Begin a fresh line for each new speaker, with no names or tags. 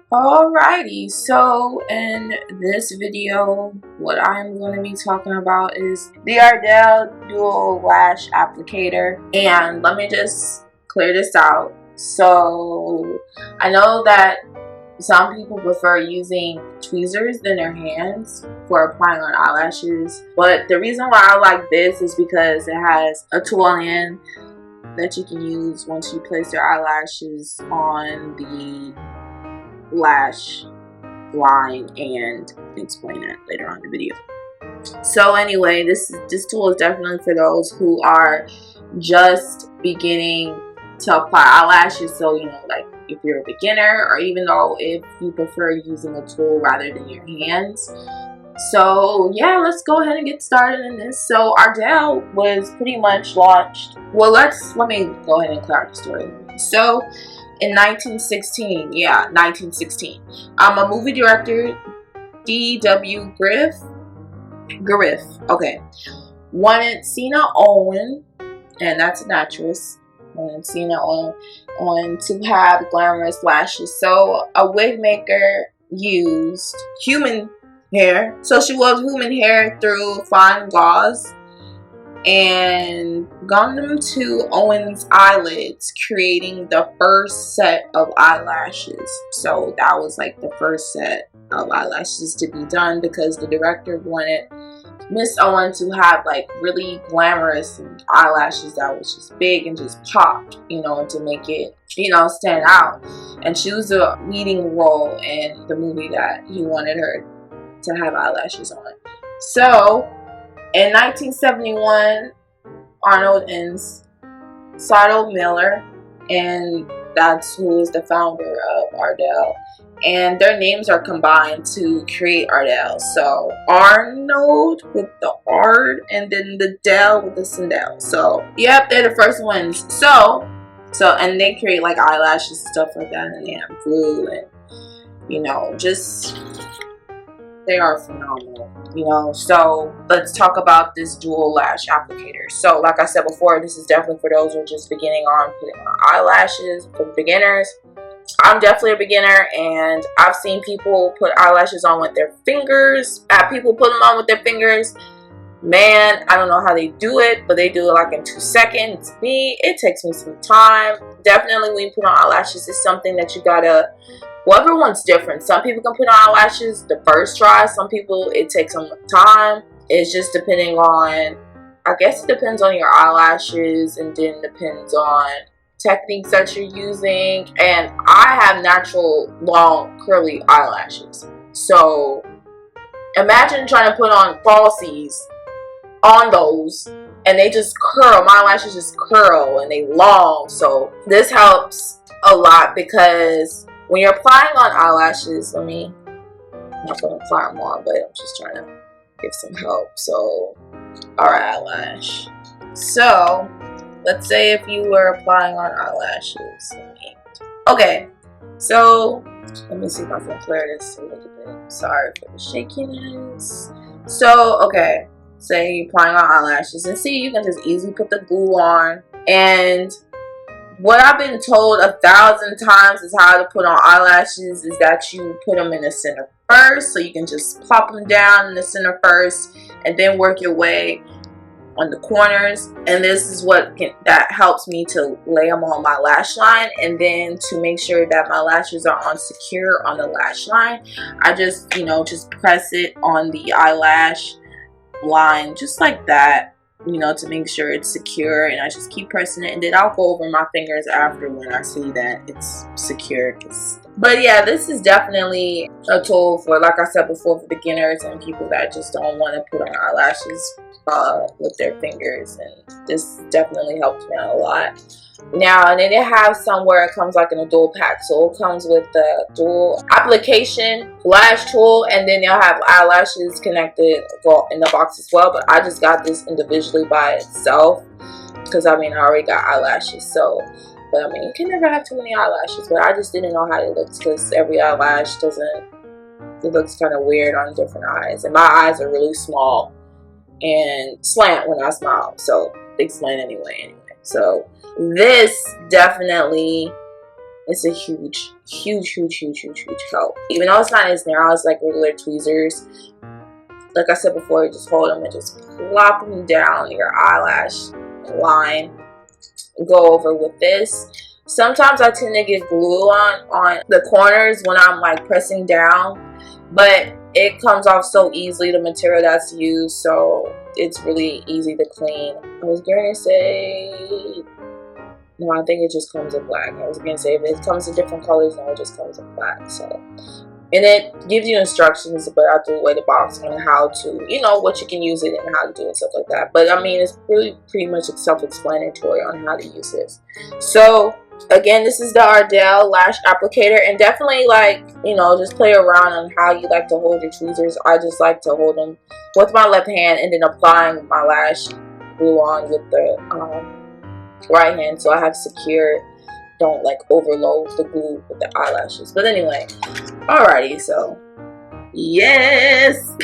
Alrighty, so in this video, what I'm going to be talking about is the Ardell Dual Lash Applicator. And let me just clear this out. So I know that some people prefer using tweezers than their hands for applying on eyelashes, but the reason why I like this is because it has a tool on the end that you can use once you place your eyelashes on the lash line, and explain that later on in the video. So anyway, this tool is definitely for those who are just beginning to apply eyelashes. So like if you're a beginner, or even though if you prefer using a tool rather than your hands. So yeah, let's go ahead and get started in this. So Ardell was pretty much launched. Well, let me go ahead and clear out the story. So in 1916, a movie director, D.W. Griff, okay, wanted Cena Owen, and that's an actress, wanted Cena Owen to have glamorous lashes. So a wig maker used human hair. So she wove human hair through fine gauze and gummed them to Owen's eyelids, creating the first set of eyelashes. So that was like the first set of eyelashes to be done, because the director wanted Miss Owen to have like really glamorous eyelashes that was just big and just popped, to make it, stand out. And she was a leading role in the movie that he wanted her to have eyelashes on. So in 1971, Arnold and Sydell Miller, and that's who is the founder of Ardell, and their names are combined to create Ardell. So Arnold with the Ard, and then the Dell with the Sindel. So yep, they're the first ones. So and they create like eyelashes and stuff like that, and they have glue, and just they are phenomenal, So let's talk about this dual lash applicator. So like I said before, this is definitely for those who are just beginning on putting on eyelashes. For beginners, I'm definitely a beginner, and I've seen people put eyelashes on with their fingers. People put them on with their fingers. Man, I don't know how they do it, but they do it like in 2 seconds. Me, it takes me some time. Definitely when you put on eyelashes, it's something that you gotta, well, everyone's different. Some people can put on eyelashes the first try. Some people, it takes some time. It's just depending on, I guess it depends on your eyelashes, and then depends on techniques that you're using. And I have natural, long, curly eyelashes. So imagine trying to put on falsies on those, and they just curl. My eyelashes just curl, and they long. So this helps a lot, because when you're applying on eyelashes, I'm not going to apply them on, but I'm just trying to give some help. So, alright, eyelash. So, let's say if you were applying on eyelashes. Okay, so let me see if I can clear this a little bit. Sorry for the shakiness. So, okay, say you're applying on eyelashes, and see, you can just easily put the glue on. And what I've been told 1,000 times is how to put on eyelashes is that you put them in the center first. So you can just plop them down in the center first, and then work your way on the corners. And this is that helps me to lay them on my lash line, and then to make sure that my lashes are on secure on the lash line, I just just press it on the eyelash line just like that, to make sure it's secure. And I just keep pressing it, and then I'll go over my fingers after when I see that it's secure. But yeah, this is definitely a tool for, like I said before, for beginners and people that just don't want to put on eyelashes with their fingers. And this definitely helped me out a lot. Now, and then they have some where it comes like in a dual pack. So it comes with the dual application lash tool, and then they'll have eyelashes connected in the box as well. But I just got this individually by itself, because I already got eyelashes. So, but you can never have too many eyelashes. But I just didn't know how it looks, because every eyelash it looks kind of weird on different eyes. And my eyes are really small and slant when I smile. So they slant anyway. So this definitely It's a huge help. Even though it's not as narrow as like regular tweezers, like I said before, just hold them and just plop them down your eyelash line. Go over with this. Sometimes I tend to get glue on the corners when I'm like pressing down, but it comes off so easily, the material that's used, so it's really easy to clean. I was going to say, no, I think it just comes in black. I was going to say if it comes in different colors, no, it just comes in black. So, and it gives you instructions about the way the box on how to, you know, what you can use it and how to do it and stuff like that. But I mean, it's really pretty much self-explanatory on how to use this. So again, this is the Ardell Lash Applicator, and definitely, like, you know, just play around on how you like to hold your tweezers. I just like to hold them with my left hand and then applying my lash glue on with the right hand, so I have secure, don't like overload the glue with the eyelashes. But anyway, alrighty, so yes.